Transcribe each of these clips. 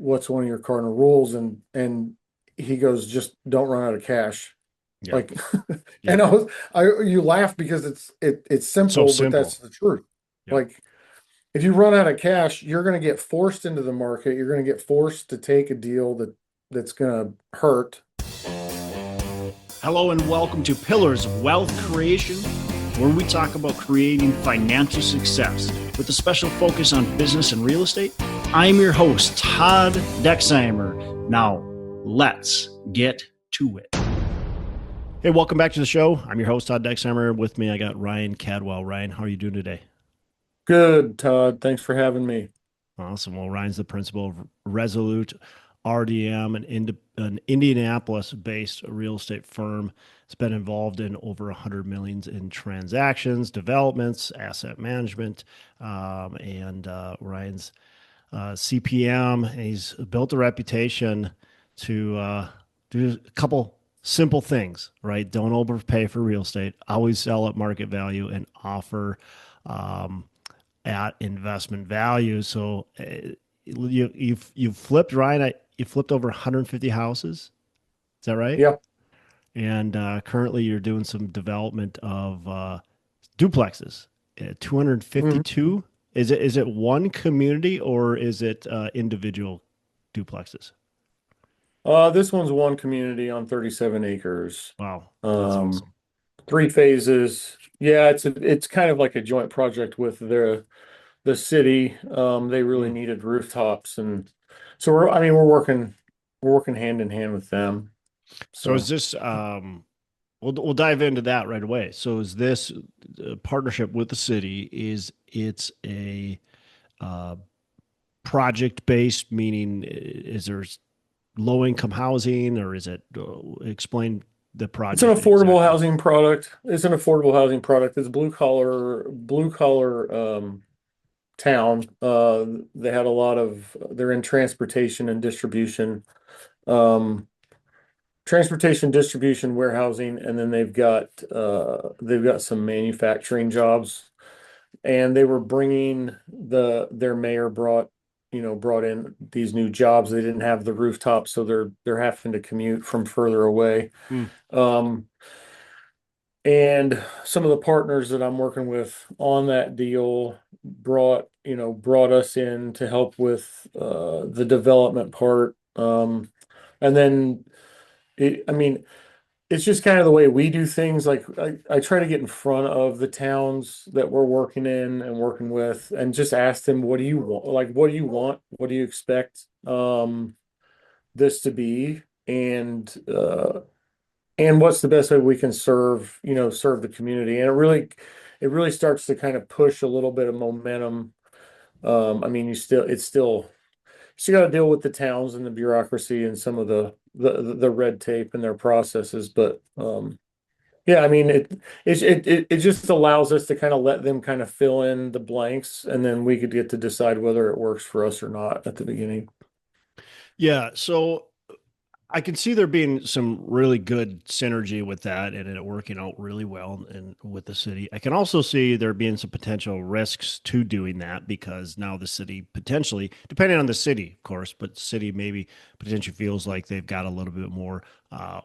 what's one of your cardinal rules? And he goes, just don't run out of cash. Yeah. Like, Yeah. and you laugh because it's So simple, but that's simple. the truth. Yeah. Like, if you run out of cash, you're going to get forced into the market. You're going to get forced to take a deal that's going to hurt. Hello and welcome to Pillars of Wealth Creation, where we talk about creating financial success with a special focus on business and real estate. I'm your host, Todd Dexheimer. Now, let's get to it. Hey, welcome back to the show. I'm your host, Todd Dexheimer. With me, I got Ryan Cadwell. Ryan, how are you doing today? Good, Todd. Thanks for having me. Awesome. Well, Ryan's the principal of Resolute RDM, an Indianapolis-based real estate firm. It's been involved in over 100 millions in transactions, developments, asset management, and Ryan's CPM. And he's built a reputation to do a couple simple things, right? Don't overpay for real estate. Always sell at market value and offer at investment value. So you've flipped, Ryan. You flipped over 150 houses. Is that right? Yep. And currently, you're doing some development of duplexes. Mhm. 252. Is it one community or is it individual duplexes? This one's one community on 37 acres. Wow, that's Um, awesome. Three phases. Yeah, it's kind of like a joint project with the city. They really Hmm. needed rooftops, and so we're working hand in hand with them. So is So this we'll dive into that right away. So is this partnership with the city? Is it's a uh, project based, meaning is there low income housing, or is it explain the it's an project affordable exactly? housing product. It's an affordable housing product. It's blue collar town. They had a lot of they're in um, transportation distribution, warehousing, and then they've got some manufacturing jobs. And they were bringing their mayor brought in these new jobs. They didn't have the rooftop, so they're having to commute from further away. Hmm. Um, and some of the partners that I'm working with on that deal brought us in to help with the development part. And then I mean, it's just kind of the way we do things. Like I try to get in front of the towns that we're working in and working with and just ask them, what do you want? Like, what do you want? What do you expect this to be? And what's the best way we can serve the community? And it really starts to kind of push a little bit of momentum. I mean, you still got to deal with the towns and the bureaucracy and some of the red tape and their processes, but yeah, I mean it just allows us to kind of let them kind of fill in the blanks, and then we could get to decide whether it works for us or not at the beginning. Yeah, so I can see there being some really good synergy with that and it working out really well and with the city. I can also see there being some potential risks to doing that because now the city potentially, depending on the city, of course, but city maybe potentially feels like they've got a little bit more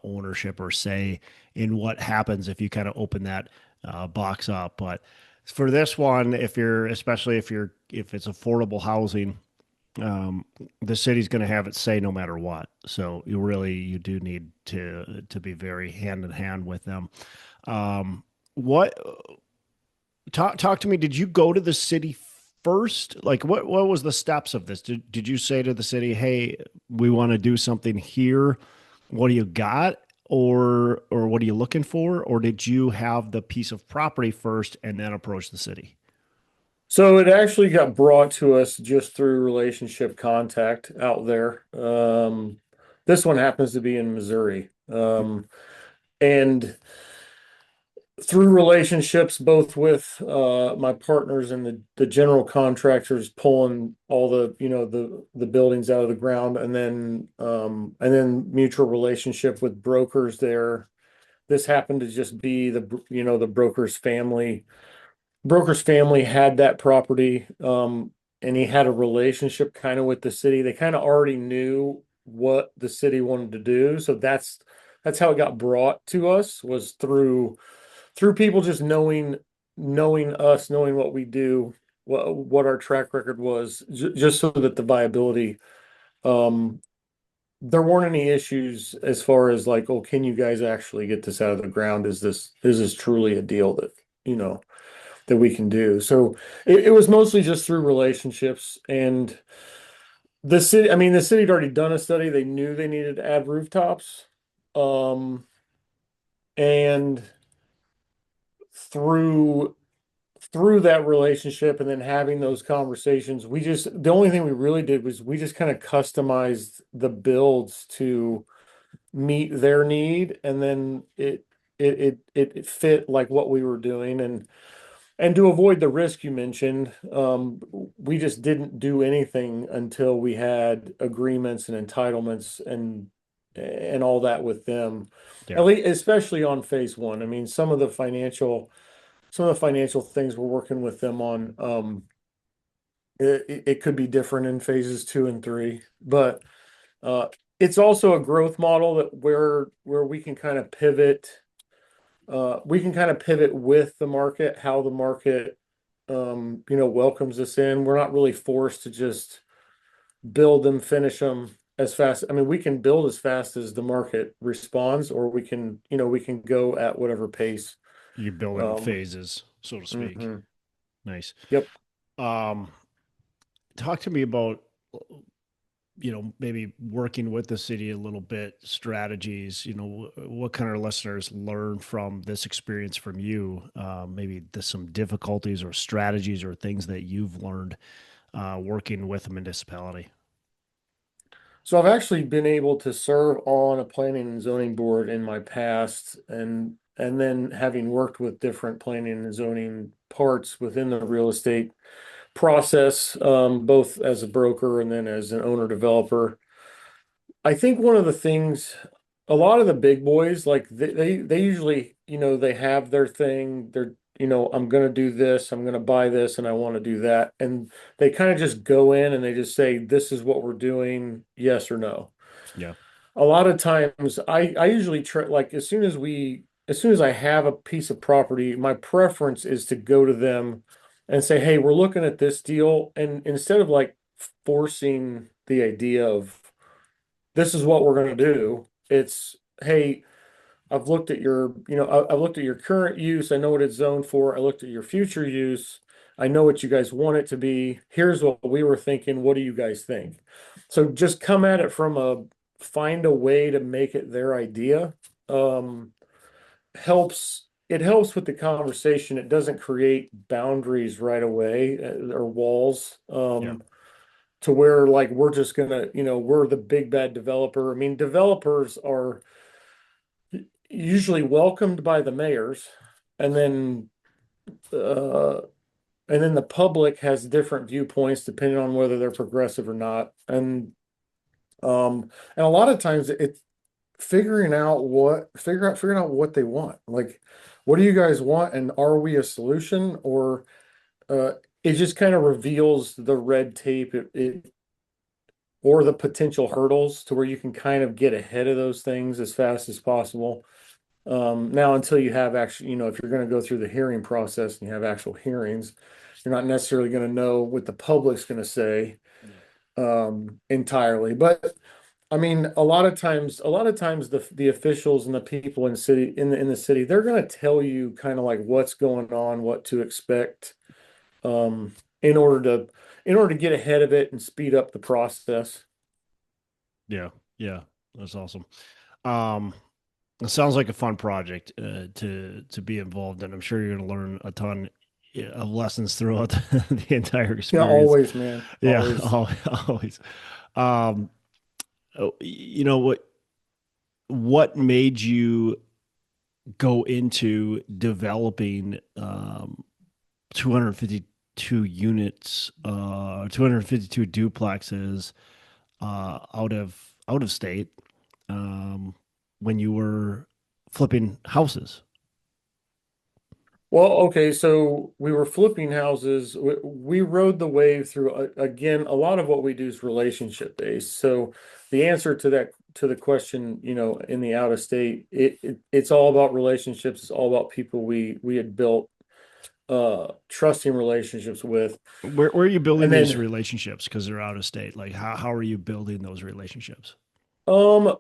ownership or say in what happens if you kind of open that box up. But for this one, especially if it's affordable housing, um, the city's going to have its say no matter what. So you do need to be very hand in hand with them. What talk to me? Did you go to the city first? Like what was the steps of this? Did you say to the city, "Hey, we want to do something here. What do you got?" Or what are you looking for? Or did you have the piece of property first and then approach the city? So it actually got brought to us just through relationship contact out there. This one happens to be in Missouri. And through relationships both with my partners and the general contractors pulling all the buildings out of the ground, and then mutual relationship with brokers there. This happened to just be the broker's family had that property. and he had a relationship kind of with the city. They kind of already knew what the city wanted to do. So that's how it got brought to us, was through people just knowing us, knowing what we do, what our track record was, just so that the viability, um there weren't any issues as far as like, oh, can you guys actually get this out of the ground? Is this truly a deal that, you know, that we can do? So it was mostly just through relationships. And the city, I mean, the city had already done a study. They knew they needed to add rooftops. Um, and through through that relationship and then having those conversations, the only thing we really did was we just kind of customized the builds to meet their need, and then it fit like what we were doing. And to avoid the risk you mentioned, we just didn't do anything until we had agreements and entitlements and all that with them, Yeah. at least especially on phase one. I mean, some of the financial things we're working with them on, it could be different in phases two and three, but uh, it's also a growth model that where we can kind of pivot with the market, how the market, welcomes us in. We're not really forced to just build them, finish them as fast. I mean, we can build as fast as the market responds, or we can go at whatever pace. You build in Um, phases, so to speak. mhm. Nice. Yep. Um, Talk to me about, maybe working with the city a little bit, strategies, what kind of listeners learn from this experience from you? Maybe there's some difficulties or strategies or things that you've learned working with a municipality. So I've actually been able to serve on a planning and zoning board in my past, and then having worked with different planning and zoning parts within the real estate process, both as a broker and then as an owner developer. I think one of the things, a lot of the big boys, like they usually, they have their thing. I'm going to do this, I'm going to buy this, and I want to do that. And they kind of just go in and they just say, this is what we're doing, yes or no. Yeah. A lot of times I usually try, like, as soon as I have a piece of property, my preference is to go to them and say, hey, we're looking at this deal. And instead of like forcing the idea of this is what we're going to do, it's, hey, I've looked at your current use. I know what it's zoned for. I looked at your future use. I know what you guys want it to be. Here's what we were thinking. What do you guys think? So just come at it from find a way to make it their idea. Um, it helps with the conversation. It doesn't create boundaries right away, or walls, Yeah. to where like we're just gonna, we're the big bad developer. I mean, developers are usually welcomed by the mayors, and then uh, the public has different viewpoints depending on whether they're progressive or not. And a lot of times it's figuring out what they want. Like, what do you guys want, and are we a solution? Or uh, it just kind of reveals the red tape, or the potential hurdles, to where you can kind of get ahead of those things as fast as possible. Now, until you have actually, if you're going to go through the hearing process and you have actual hearings, you're not necessarily going to know what the public's going to say, Yeah. entirely. But I mean, a lot of times the officials and the people in the city, they're going to tell you kind of like what's going on, what to expect, um, in order to get ahead of it and speed up the process. Yeah. Yeah. That's awesome. Um, it sounds like a fun project to be involved in. I'm sure you're going to learn a ton of lessons throughout the entire Yeah, experience. always, man, Yeah, always. always. Um, what made you go into developing 252 units, 252 duplexes out of state um, when you were flipping houses? Well, okay, so we were flipping houses. We rode the wave through again, a lot of what we do is relationship based. So the answer to that to the question, in the out of state, it's all about relationships. It's all about people we had built trusting relationships with. Where are you building And these then relationships because they're out of state? Like how are you building those relationships? um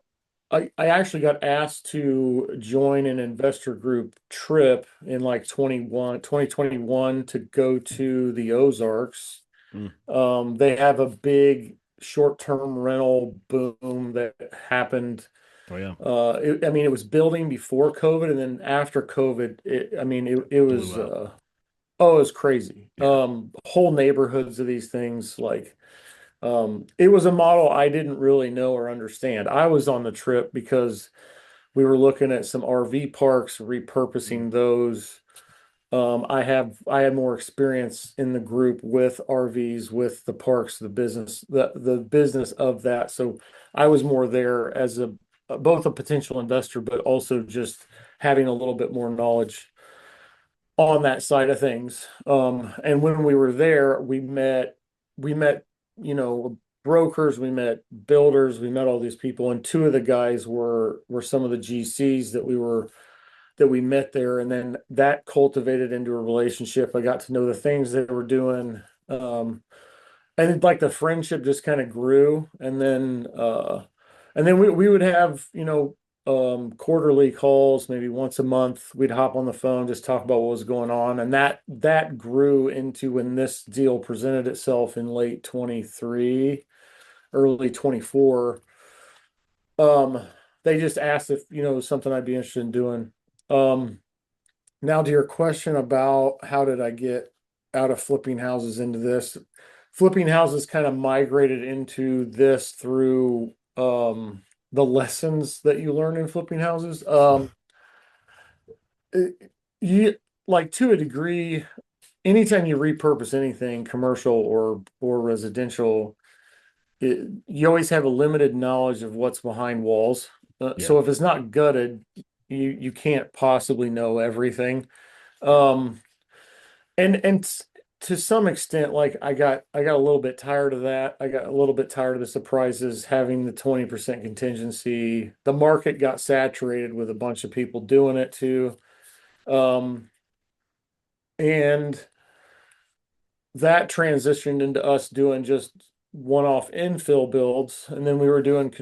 I actually got asked to join an investor group trip in like 2021 to go to the Ozarks. Mm. They have a big short-term rental boom that happened. Oh yeah, I mean, it was building before COVID, and then after COVID, I mean, it blew was, up. oh, it was crazy. Yeah, Whole neighborhoods of these things, like, it was a model I didn't really know or understand. I was on the trip because we were looking at some RV parks, mm. repurposing those. I had more experience in the group with RVs, with the parks, the business of that. So I was more there as a both a potential investor, but also just having a little bit more knowledge on that side of things. And when we were there, we met, brokers, we met builders, we met all these people, and two of the guys were some of the GCs that we met there, and then that cultivated into a relationship. I got to know the things they were doing, and like the friendship just kind of grew, and then we would have quarterly calls, maybe once a month. We'd hop on the phone, just talk about what was going on, and that grew into when this deal presented itself in late 23, early 24. Um, they just asked if it was something I'd be interested in doing. Um, Now to your question about how did I get out of flipping houses into this? Flipping houses kind of migrated into this through the lessons that you learn in flipping houses. It- you like to a degree, anytime you repurpose anything, commercial or residential, you always have a limited knowledge of what's behind walls. Yeah. So if it's not gutted, you can't possibly know everything. Um, and to some extent, like I got a little bit tired of that. I got a little bit tired of the surprises, having the 20% contingency. The market got saturated with a bunch of people doing it too. Um, and that transitioned into us doing just one-off infill builds, and then we were doing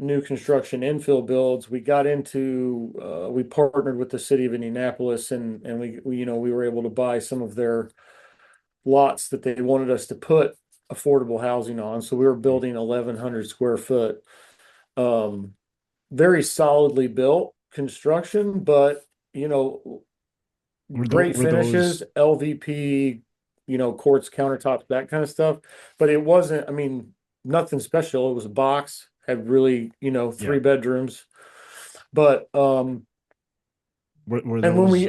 new construction infill builds. We got into we partnered with the city of Indianapolis, and we were able to buy some of their lots that they wanted us to put affordable housing on. So we were Mm. building 1,100 square foot, um, very solidly built construction, but you know, great Were those finishes, LVP, quartz countertops, that kind of stuff. But it wasn't, I mean, nothing special. It was a box, had really, yeah, 3 bedrooms. But were and when those we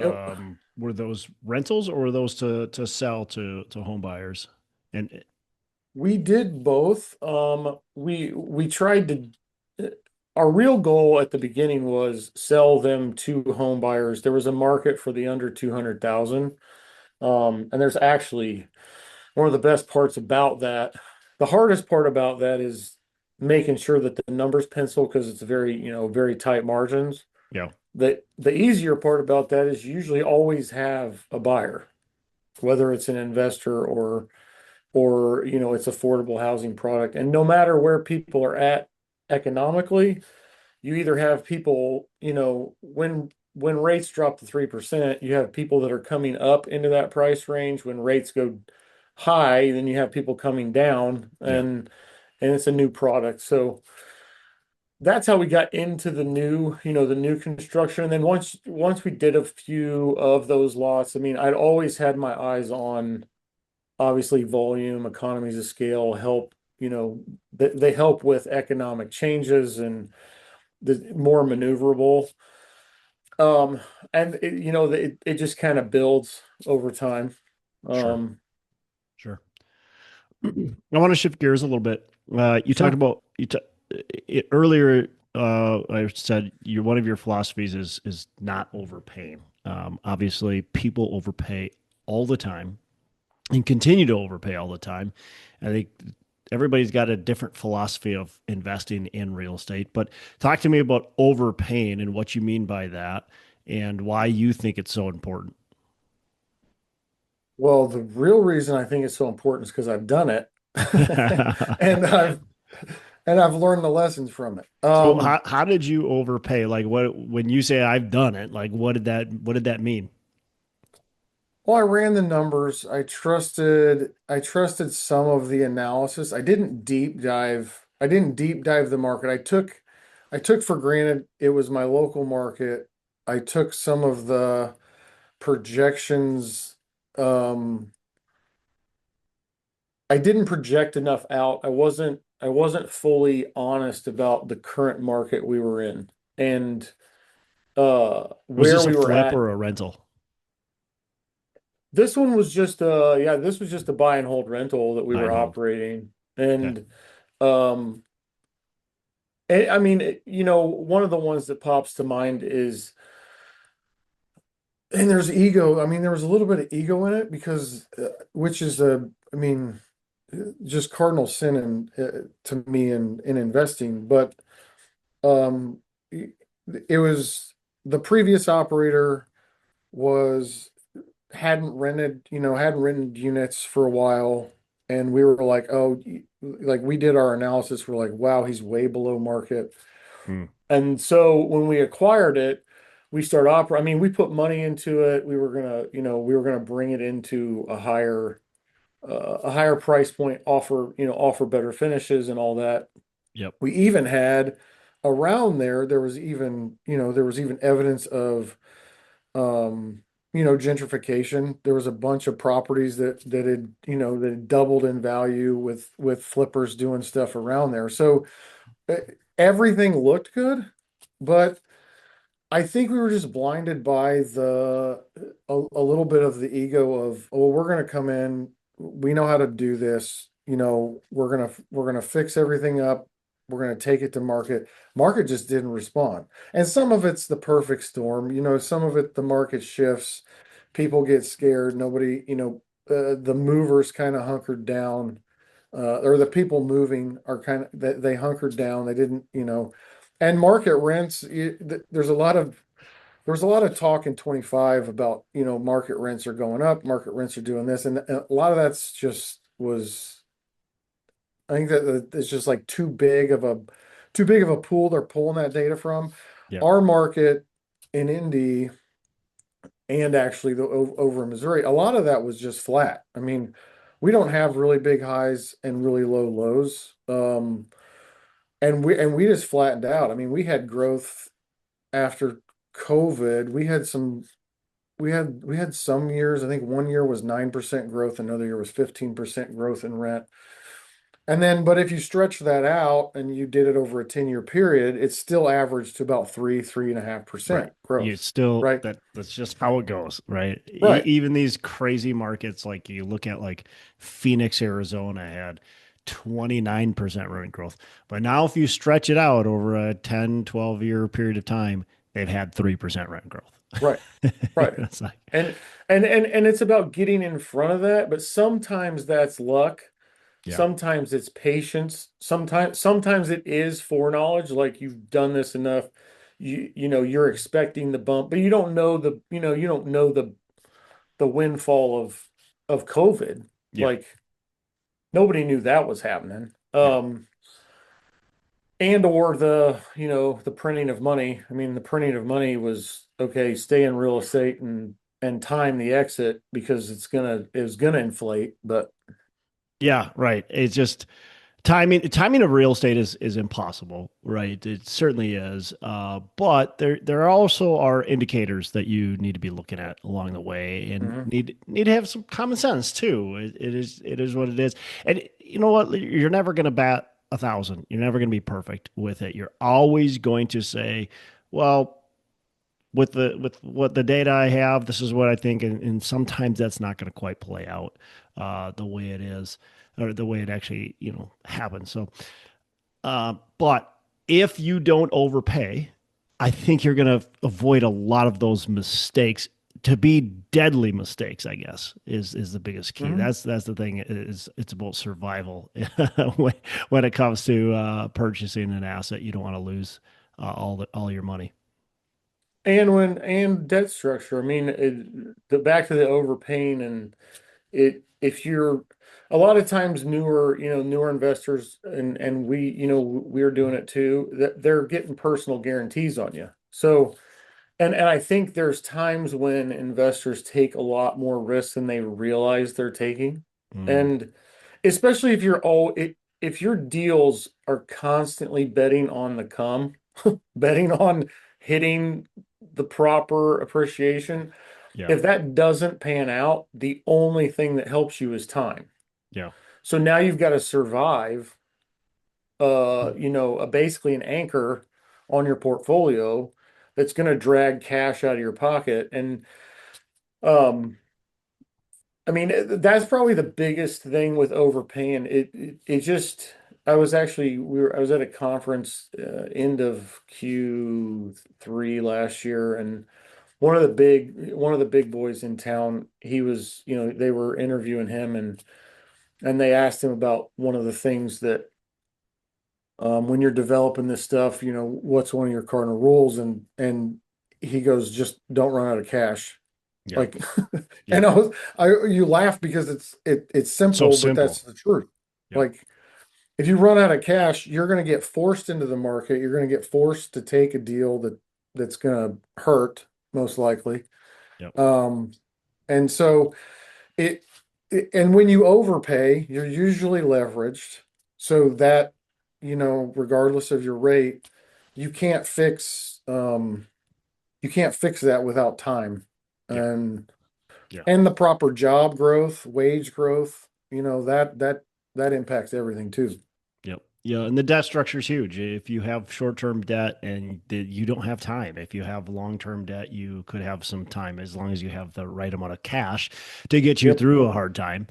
were those rentals or were those to sell to home buyers? And We did both. We tried to. Our real goal at the beginning was sell them to home buyers. There was a market for the under 200,000. And there's actually one of the best parts about that. The hardest part about that is making sure that the numbers pencil because it's very tight margins. yeah, The easier part about that is you usually always have a buyer, whether it's an investor or it's affordable housing product. And no matter where people are at economically, you either have people, when rates drop to 3%, you have people that are coming up into that price range. When rates go high, then you have people coming down, yeah. and it's a new product. So that's how we got into the new construction. And then once we did a few of those lots, I mean, I'd always had my eyes on, obviously, volume, economies of scale help, they help with economic changes and the more maneuverable. Um, and it just kind of builds over time. Sure, Um, sure. I want to shift gears a little bit. You talked sure. about earlier. I said one of your philosophies is not overpaying. Obviously, people overpay all the time and continue to overpay all the time. I think everybody's got a different philosophy of investing in real estate. But talk to me about overpaying and what you mean by that and why you think it's so important. Well, the real reason I think it's so important is because I've done it, and I've learned the lessons from it. So how did you overpay? Like what when you say I've done it, like what did that mean? Well, I ran the numbers. I trusted some of the analysis. I didn't deep dive the market. I took for granted it was my local market. I took some of the projections. Um, I didn't project enough out. I wasn't fully honest about the current market we were in and Was where this a we were flip at. or a rental? This was just a buy and hold rental that we Buy were and hold. operating. Okay. Um I mean, one of the ones that pops to mind is, and there's ego. I mean, there was a little bit of ego in it because, which is I mean, just cardinal sin to me in investing. But um, it was the previous operator was hadn't rented units for a while, and we were like, oh, like we did our analysis. We're like, wow, he's way below market. Hmm. And so when we acquired it, we started operating. I mean, we put money into it. We were gonna bring it into a higher price point, offer better finishes and all that. Yep. We even had around there was even evidence of gentrification. There was a bunch of properties that had doubled in value with flippers doing stuff around there. So uh, everything looked good, but I think we were just blinded by a little bit of the ego of, oh, we're going to come in, we know how to do this, we're going to fix everything up, we're going to take it to market. Market just didn't respond. And some of it's the perfect storm, some of it the market shifts, people get scared, nobody, the movers kind of hunkered down. Or the people moving are they hunkered down. They didn't, and market rents. There's a lot of talk in 25 about, market rents are going up, market rents are doing this, and a lot of that's just was. I think that it's just like too big of a pool they're pulling that data from. Yep. Our market in Indy and actually over in Missouri, a lot of that was just flat. I mean, we don't have really big highs and really low lows. And we just flattened out. I mean, we had growth after COVID. We had some years. I think one year was 9% growth, another year was 15% growth in rent. And then, but if you stretch that out and you did it over a 10-year period, it still averaged to about 3.5% Right. You growth. still Right. that's just how it goes, right? Right. Even these crazy markets, like you look at like Phoenix, Arizona had 29% rent growth. But now if you stretch it out over a 10, 12-year period of time, they've had 3% rent growth. Right. Right. It's like, And and it's about getting in front of that, but sometimes that's luck. yeah, Sometimes it's patience. Sometimes it is foreknowledge, like you've done this enough. You're expecting the bump, but you don't know the windfall of COVID. yeah, Like nobody knew that was happening. yeah. And or the printing of money. I mean, the printing of money was okay, stay in real estate and time the exit because it was gonna inflate, but Yeah, right. It's just timing of real estate is impossible, right? It certainly is. But there also are indicators that you need to be looking at along the way, and mhm. need to have some common sense too. It is what it is, and you know what? You're never going to bat 1,000. You're never going to be perfect with it. You're always going to say, well. With what the data I have, this is what I think, and sometimes that's not going to quite play out the way it is, or the way it actually happens. So but if you don't overpay, I think you're going to avoid a lot of those mistakes. To be deadly mistakes, I guess, is the biggest key. Mhm. That's the thing. Is it's about survival when it comes to purchasing an asset. You don't want to lose all your money. And debt structure. I mean, the back to the overpaying and if you're a lot of times newer investors and we're doing it too, that they're getting personal guarantees on you. So and I think there's times when investors take a lot more risks than they realize they're taking. Mm, And especially if your deals are constantly betting on the come, betting on hitting the proper appreciation, yeah, if that doesn't pan out, the only thing that helps you is time. yeah, So now you've got to survive, basically an anchor on your portfolio that's going to drag cash out of your pocket. And um, I mean, that's probably the biggest thing with overpaying. It just, I was at a conference end of Q3 last year, and one of the big boys in town, they were interviewing him and they asked him about one of the things that when you're developing this stuff, what's one of your cardinal rules? And he goes, just don't run out of cash. yeah, Like, yeah. and you laugh because it's So simple, but simple. that's the truth. Yep. Like, if you run out of cash, you're going to get forced into the market. You're going to get forced to take a deal that's going to hurt, most likely. Yep. Um, and so it, and when you overpay, you're usually leveraged so that, regardless of your rate, you can't fix, you can't fix that without time Yeah. and, Yeah. and the proper job growth, wage growth, that impacts everything too. Yep. Yeah, and the debt structure is huge. If you have short-term debt and you don't have time, if you have long-term debt, you could have some time as long as you have the right amount of cash to get you Yep. through a hard time,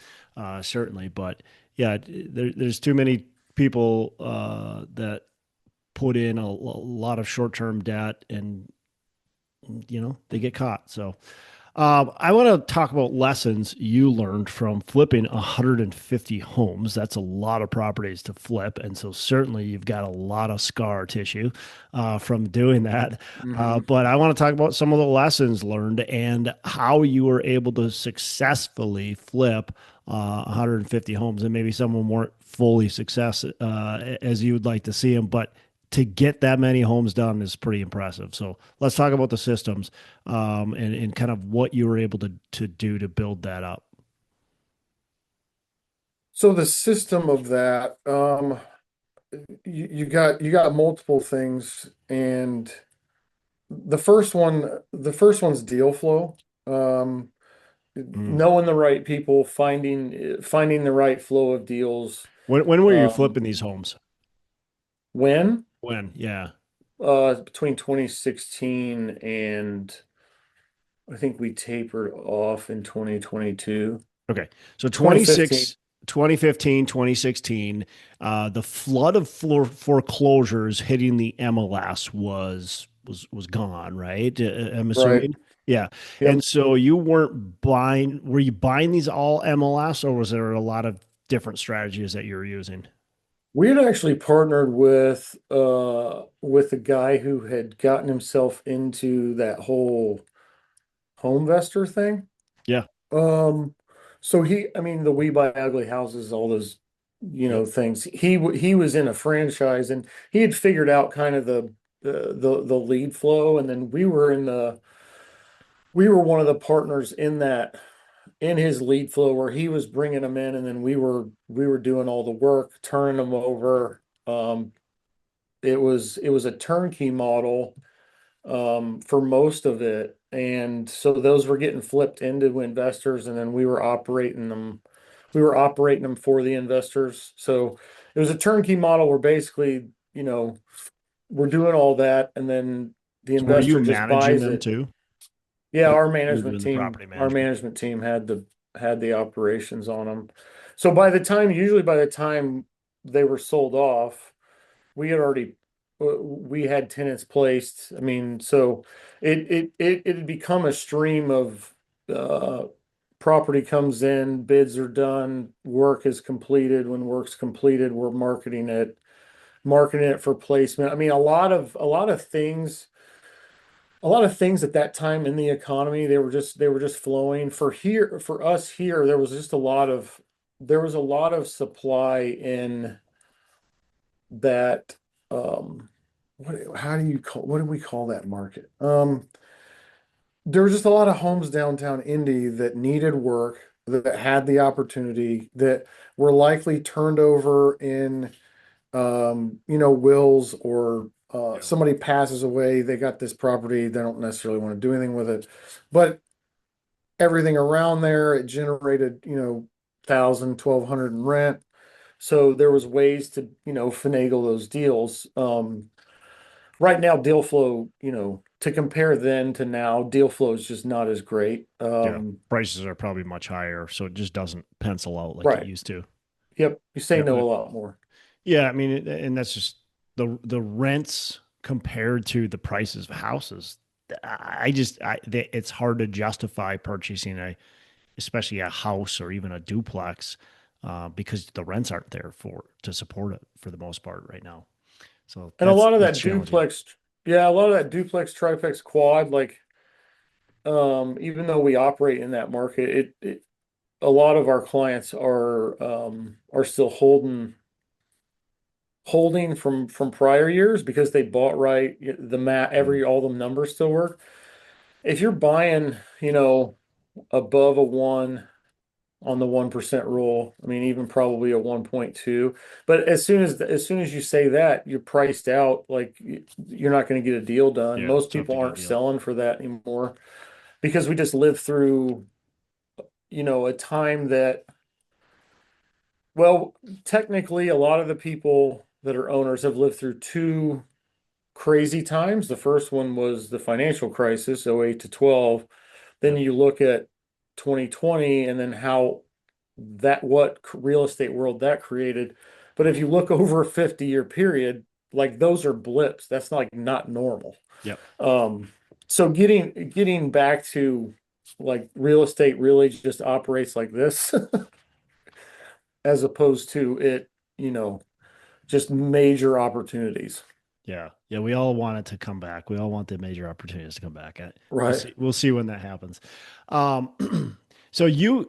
certainly. But yeah, there's too many people that put in a lot of short-term debt and they get caught. So I want to talk about lessons you learned from flipping 150 homes. That's a lot of properties to flip. And so certainly you've got a lot of scar tissue from doing that. Hmm. But I want to talk about some of the lessons learned and how you were able to successfully flip 150 homes. And maybe some of them weren't fully success as you would like to see them, but to get that many homes done is pretty impressive. So let's talk about the systems and kind of what you were able to do to build that up. So the system of that, you got multiple things, and the first one's deal flow. Um, Mm. Knowing the right people, finding the right flow of deals. When were you Um, flipping these homes? when When? Yeah. between 2016 and I think we tapered off in 2022. Okay. So 2015. 2015, 2016, the flood of foreclosures hitting the MLS was gone, right? I'm Right. assuming. Yeah. And Yep. so you weren't buying, were you buying these all MLS or was there a lot of different strategies that you were using? We had actually partnered with a guy who had gotten himself into that whole home investor thing. Yeah. Um, so I mean, the We Buy Ugly Houses, all those, Yep. things. He was in a franchise and he had figured out kind of the lead flow, and then we were one of the partners in his lead flow where he was bringing them in, and then we were doing all the work, turning them over. It was a turnkey model for most of it. And so those were getting flipped into investors, and then we were operating them. We were operating them for the investors. So it was a turnkey model where basically, we're doing all that, and then the So were you investor just managing buys them it. too? Yeah, Or our you were management doing the team, property our management? management team had the operations on them. So usually by the time they were sold off, we had already we had tenants placed. I mean, so it had become a stream of uh, property comes in, bids are done, work is completed. When work's completed, we're marketing it for placement. I mean, a lot of things at that time in the economy, they were just flowing. For us here, there was just there was a lot of supply in that what do we call that market? There was just a lot of homes downtown Indy that needed work, that had the opportunity, that were likely turned over in wills, or Yeah. somebody passes away, they got this property, they don't necessarily want to do anything with it. But everything around there, it generated, 1,000, 1,200 in rent. So there was ways to, finagle those deals. Right now, deal flow, to compare then to now, deal flow is just not as great. Yeah. Prices are probably much higher, so it just doesn't pencil out like it Right. used to. Yep. You say Yeah, no a lot more. yeah, I mean, and that's just the rents compared to the prices of houses. It's hard to justify purchasing especially a house or even a duplex, because the rents aren't there to support it for the most part right now. So And a lot of that's that challenging. duplex, yeah, a lot of that duplex, triplex, quad, like, even though we operate in that market, a lot of our clients are still holding from prior years because they bought right. Mm. All the numbers still work. If you're buying, above a one on the 1% rule, I mean, even probably a 1.2. But as soon as you say that, you're priced out. Like, you're not going to get a deal done. Yeah, it's Most tough to people get a aren't deal. selling for that anymore because we just lived through, a time that, well, technically, a lot of the people that are owners have lived through two crazy times. The first one was the financial crisis, 08 to 12. Then Yep. you look at 2020, and then what real estate world that created. But if you look over a 50-year period, like, those are blips. That's not normal. Yep. Um, so getting back to, like, real estate really just operates like this, as opposed to it, just major opportunities. Yeah. Yeah. We all want it to come back. We all want the major opportunities to come back. We'll Right. see. We'll see when that happens. You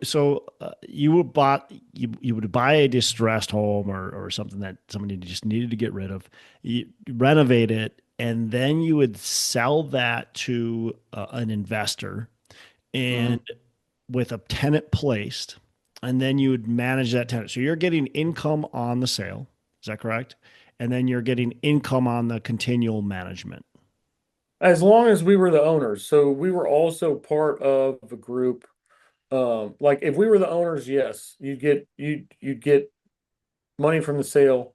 would you would buy a distressed home or something that somebody just needed to get rid of. You renovate it, and then you would sell that to an investor, and Mhm. with a tenant placed, and then you would manage that tenant. So you're getting income on the sale. Is that correct? And then you're getting income on the continual management. As long as we were the owners. So we were also part of a group. Like, if we were the owners, yes, you'd get money from the sale.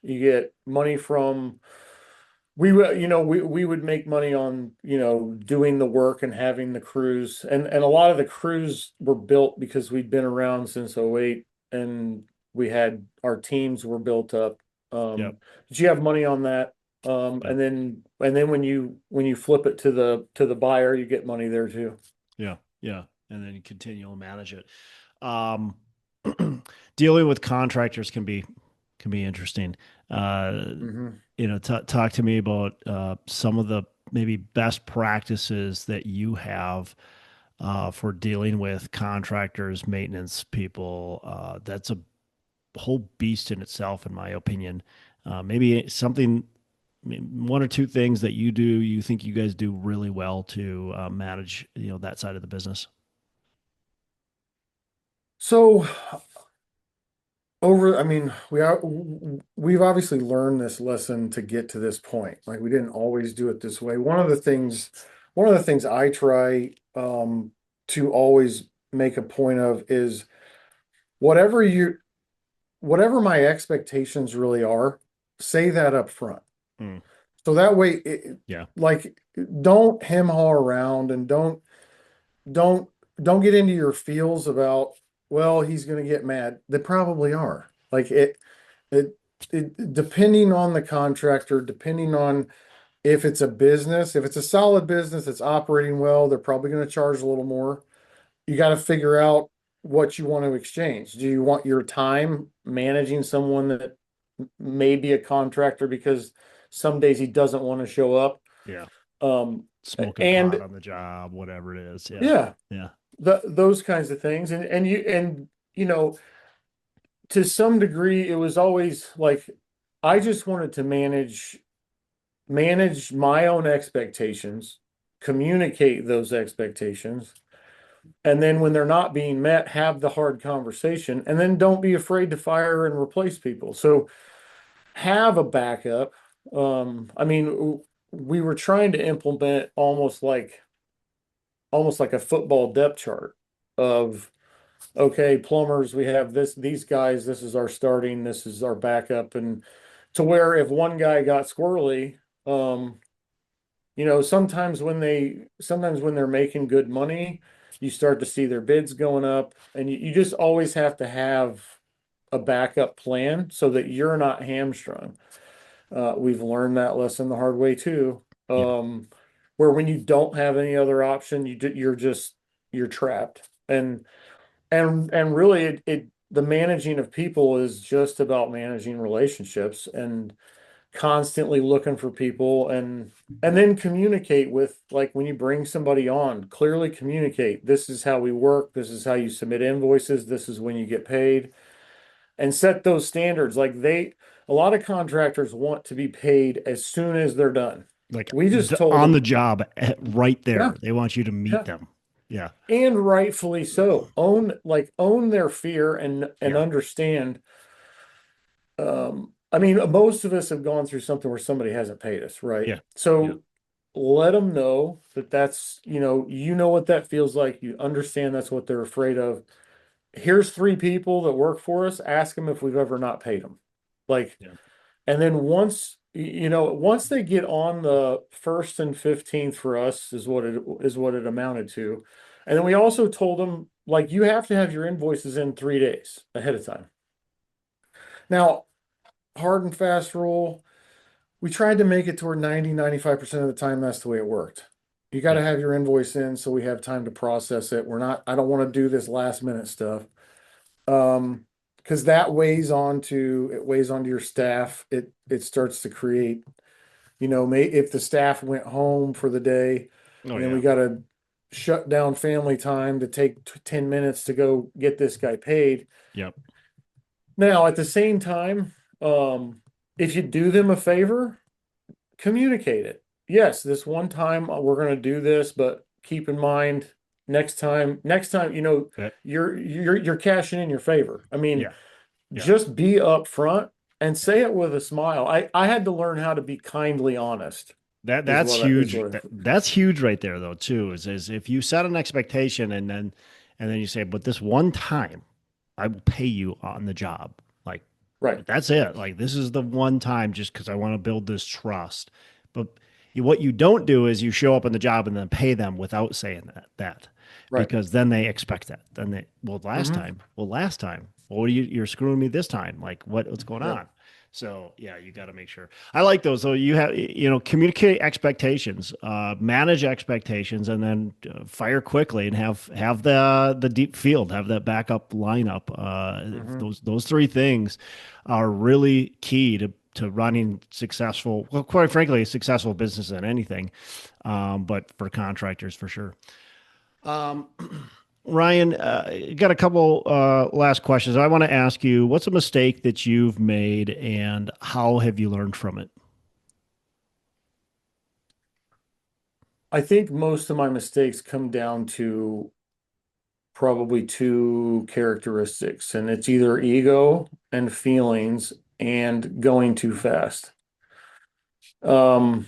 You get money from we would make money on, doing the work and having the crews. And a lot of the crews were built because we'd been around since '08, and our teams were built up. Yep. But you have money on that. Yep. And then when you flip it to the buyer, you get money there too. Yeah. Yeah. And then you continue to manage it. Um, Dealing with contractors can be interesting. Uh, Hmm. Talk to me about some of the maybe best practices that you have for dealing with contractors, maintenance people. That's a whole beast in itself, in my opinion. Maybe something, one or two things that you think you guys do really well to manage, that side of the business. So, I mean, we've obviously learned this lesson to get to this point. Like, we didn't always do it this way. One of the things I try to always make a point of is, whatever you whatever my expectations really are, say that up front. Mm, So that way, yeah. like, don't hem haw around, and don't don't get into your feels about, well, he's going to get mad. They probably are. Like, it. Depending on the contractor, depending on if it's a business, if it's a solid business that's operating well, they're probably going to charge a little more. You got to figure out what you want to exchange. Do you want your time managing someone that may be a contractor because some days he doesn't want to show up? Yeah. Um, Smoking pot and on the job, whatever it is. Yeah. yeah, Yeah. those kinds of things. And you know, to some degree, it was always like I just wanted to manage my own expectations, communicate those expectations, and then when they're not being met, have the hard conversation, and then don't be afraid to fire and replace people. So have a backup. I mean, we were trying to implement almost like a football depth chart of okay, plumbers, we have these guys, this is our starting, this is our backup, and to where if one guy got squirrely, um, sometimes when they're making good money, you start to see their bids going up, and you just always have to have a backup plan so that you're not hamstrung. We've learned that lesson the hard way too. Yeah. Where when you don't have any other option, you're trapped. And really the managing of people is just about managing relationships and constantly looking for people and then communicate with like when you bring somebody on, clearly communicate. This is how we work, this is how you submit invoices, this is when you get paid, and set those standards. Like a lot of contractors want to be paid as soon as they're done. Like We just told on the them, job right yeah, there. They want you to meet yeah. them. Yeah. And rightfully so. Own their fear and Yeah. understand. I mean, most of us have gone through something where somebody hasn't paid us, right? Yeah. Yeah. So let them know that you know what that feels like. You understand that's what they're afraid of. Here's three people that work for us. Ask them if we've ever not paid them. Like, Yeah. and then once they get on the first and 15th for us is what it amounted to. And then we also told them like you have to have your invoices in 3 days ahead of time. Now, hard and fast rule, we tried to make it toward 90-95% of the time that's the way it worked. You got Yeah. to have your invoice in so we have time to process it. I don't want to do this last minute stuff. Because that weighs onto your staff. It starts to create, if the staff went home for the day Oh and then we yeah. got to shut down family time to take 10 minutes to go get this guy paid. Yep. Now, at the same time, if you do them a favor, communicate it. Yes, this one time we're going to do this, but keep in mind next time, That, you're cashing in your favor. I mean, yeah. Yeah. just be upfront and say it with a smile. I had to learn how to be kindly honest. Is That's what I is huge. what That's huge right there though too. Is if you set an expectation and then you say, but this one time I will pay you on the job. Like right, that's it. Like this is the one time just because I want to build this trust. But what you don't do is you show up on the job and then pay them without saying that right. because then they expect that. Then Hmm. last time. Well, what are you're screwing me this time. Like what's going Yep. on? So yeah, you got to make sure. I like those. So you have, communicate expectations, manage expectations, and then fire quickly and have the deep field, have that backup lineup. Hmm. Those three things are really key to running successful. Well, quite frankly, a successful business in anything, but for contractors for sure. Um, Ryan, got a couple last questions. I want to ask you, what's a mistake that you've made and how have you learned from it? I think most of my mistakes come down to probably two characteristics, and it's either ego and feelings and going too fast. Um,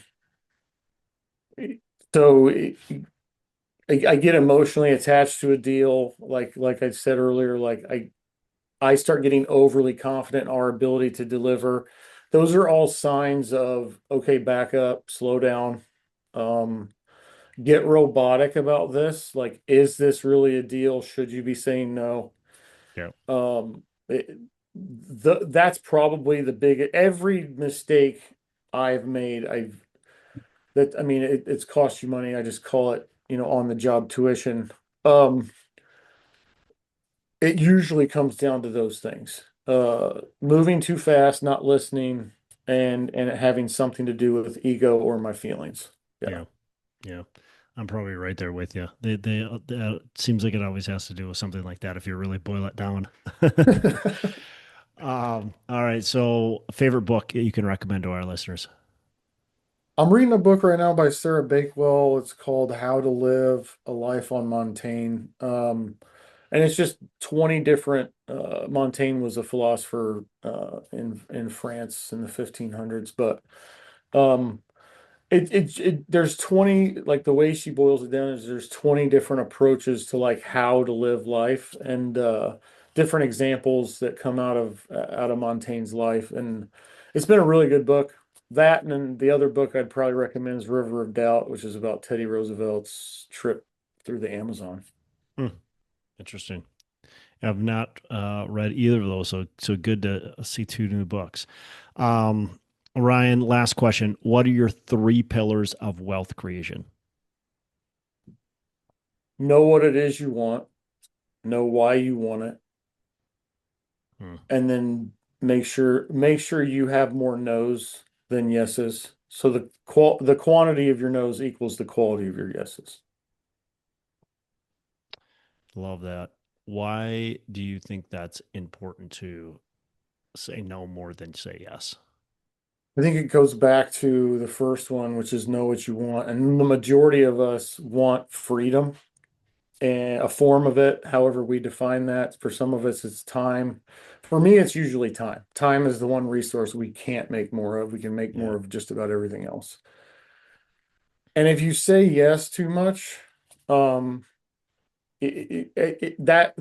so I get emotionally attached to a deal, like I said earlier, like I start getting overly confident in our ability to deliver. Those are all signs of okay, back up, slow down, um, get robotic about this. Like, is this really a deal? Should you be saying no? Yeah. Um, it, that's probably the big, every mistake I've made, I mean, it's cost you money. I just call it, on the job tuition. Um, it usually comes down to those things. Moving too fast, not listening, and it having something to do with ego or my feelings. Yeah. Yeah. Yeah. I'm probably right there with you. It seems like it always has to do with something like that if you really boil it down. All right. So, favorite book you can recommend to our listeners? I'm reading a book right now by Sarah Bakewell. It's called How to Live a Life on Montaigne. And it's just 20 different, Montaigne was a philosopher in France in the 1500s, but um, there's 20, like the way she boils it down is there's 20 different approaches to like how to live life, and different examples that come out of Montaigne's life. And it's been a really good book. That, and then the other book I'd probably recommend is River of Doubt, which is about Teddy Roosevelt's trip through the Amazon. Hmm, interesting. I've not read either of those, so good to see two new books. Um, Ryan, last question. What are your three pillars of wealth creation? Know what it is you want, know why you want it, Hmm. and then make sure you have more no's than yeses. So the quantity of your no's equals the quality of your yeses. Love that. Why do you think that's important to say no more than say yes? I think it goes back to the first one, which is know what you want. And the majority of us want freedom and a form of it, however we define that. For some of us, it's time. For me, it's usually time. Time is the one resource we can't make more of. We can make Yeah. more of just about everything else. And if you say yes too much, um, that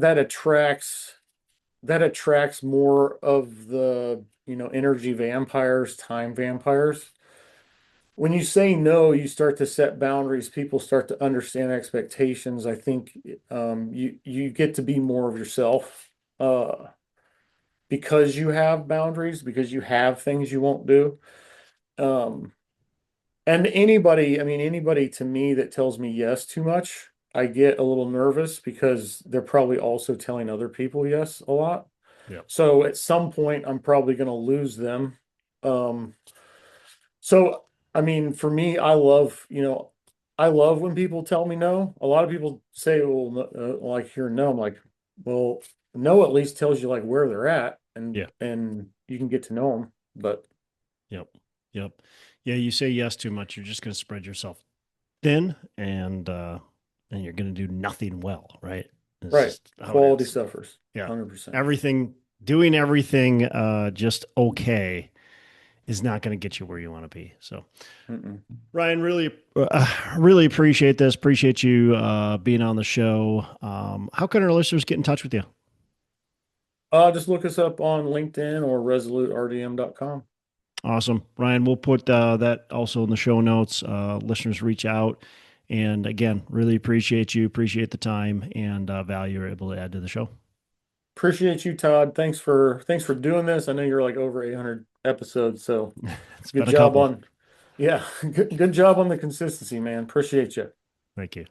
attracts more of the, energy vampires, time vampires. When you say no, you start to set boundaries. People start to understand expectations. I think you get to be more of yourself, because you have boundaries, because you have things you won't do. Um, and anybody to me that tells me yes too much, I get a little nervous because they're probably also telling other people yes a lot. Yeah. So at some point, I'm probably going to lose them. Um, So, I mean, for me, I love when people tell me no. A lot of people say, well, like here, no. I'm like, well, no at least tells you like where they're at, and Yeah. and you can get to know them. But Yep. Yep. Yeah. You say yes too much, you're just going to spread yourself thin, and you're going to do nothing well, right? It's right, just how it quality is. suffers, Yeah. 100%. Doing everything just okay is not going to get you where you want to be. So, Mm-mm. Ryan, really appreciate this. Appreciate you being on the show. How can our listeners get in touch with you? Just look us up on LinkedIn or ResoluteRDM.com. Awesome, Ryan. We'll put that also in the show notes. Listeners, reach out. And again, really appreciate you. Appreciate the time and value you're able to add to the show. Appreciate you, Todd. Thanks for doing this. I know you're like over 800 episodes, so It's good been a job couple. on, yeah, good job on the consistency, man. Appreciate you. Thank you.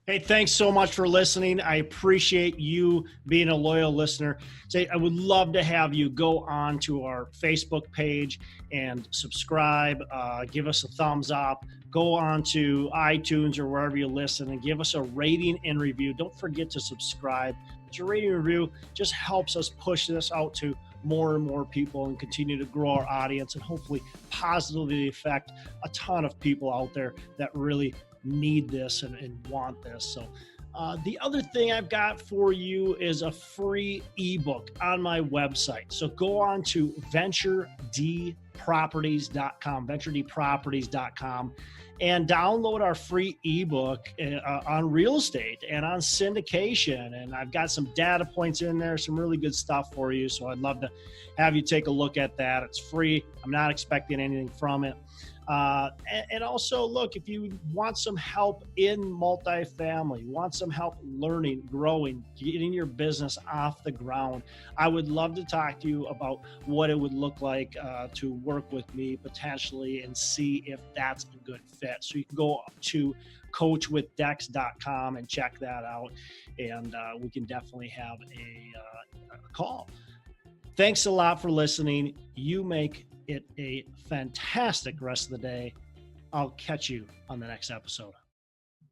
Hey, thanks so much for listening. I appreciate you being a loyal listener. Say, I would love to have you go on to our Facebook page and subscribe. Give us a thumbs up. Go on to iTunes or wherever you listen and give us a rating and review. Don't forget to subscribe. Your rating and review just helps us push this out to more and more people and continue to grow our audience and hopefully positively affect a ton of people out there that really need this and want this. So the other thing I've got for you is a free ebook on my website. So go on to ventureduplex.com venturedproperties.com, venturedproperties.com, and download our free ebook on real estate and on syndication. And I've got some data points in there, some really good stuff for you. So I'd love to have you take a look at that. It's free. I'm not expecting anything from it. And also, look, if you want some help in multifamily, want some help learning, growing, getting your business off the ground, I would love to talk to you about what it would look like to work with me potentially and see if that's a good fit. So you can go to coachwithdex.com and check that out. And we can definitely have a call. Thanks a lot for listening. You make it a fantastic rest of the day. I'll catch you on the next episode.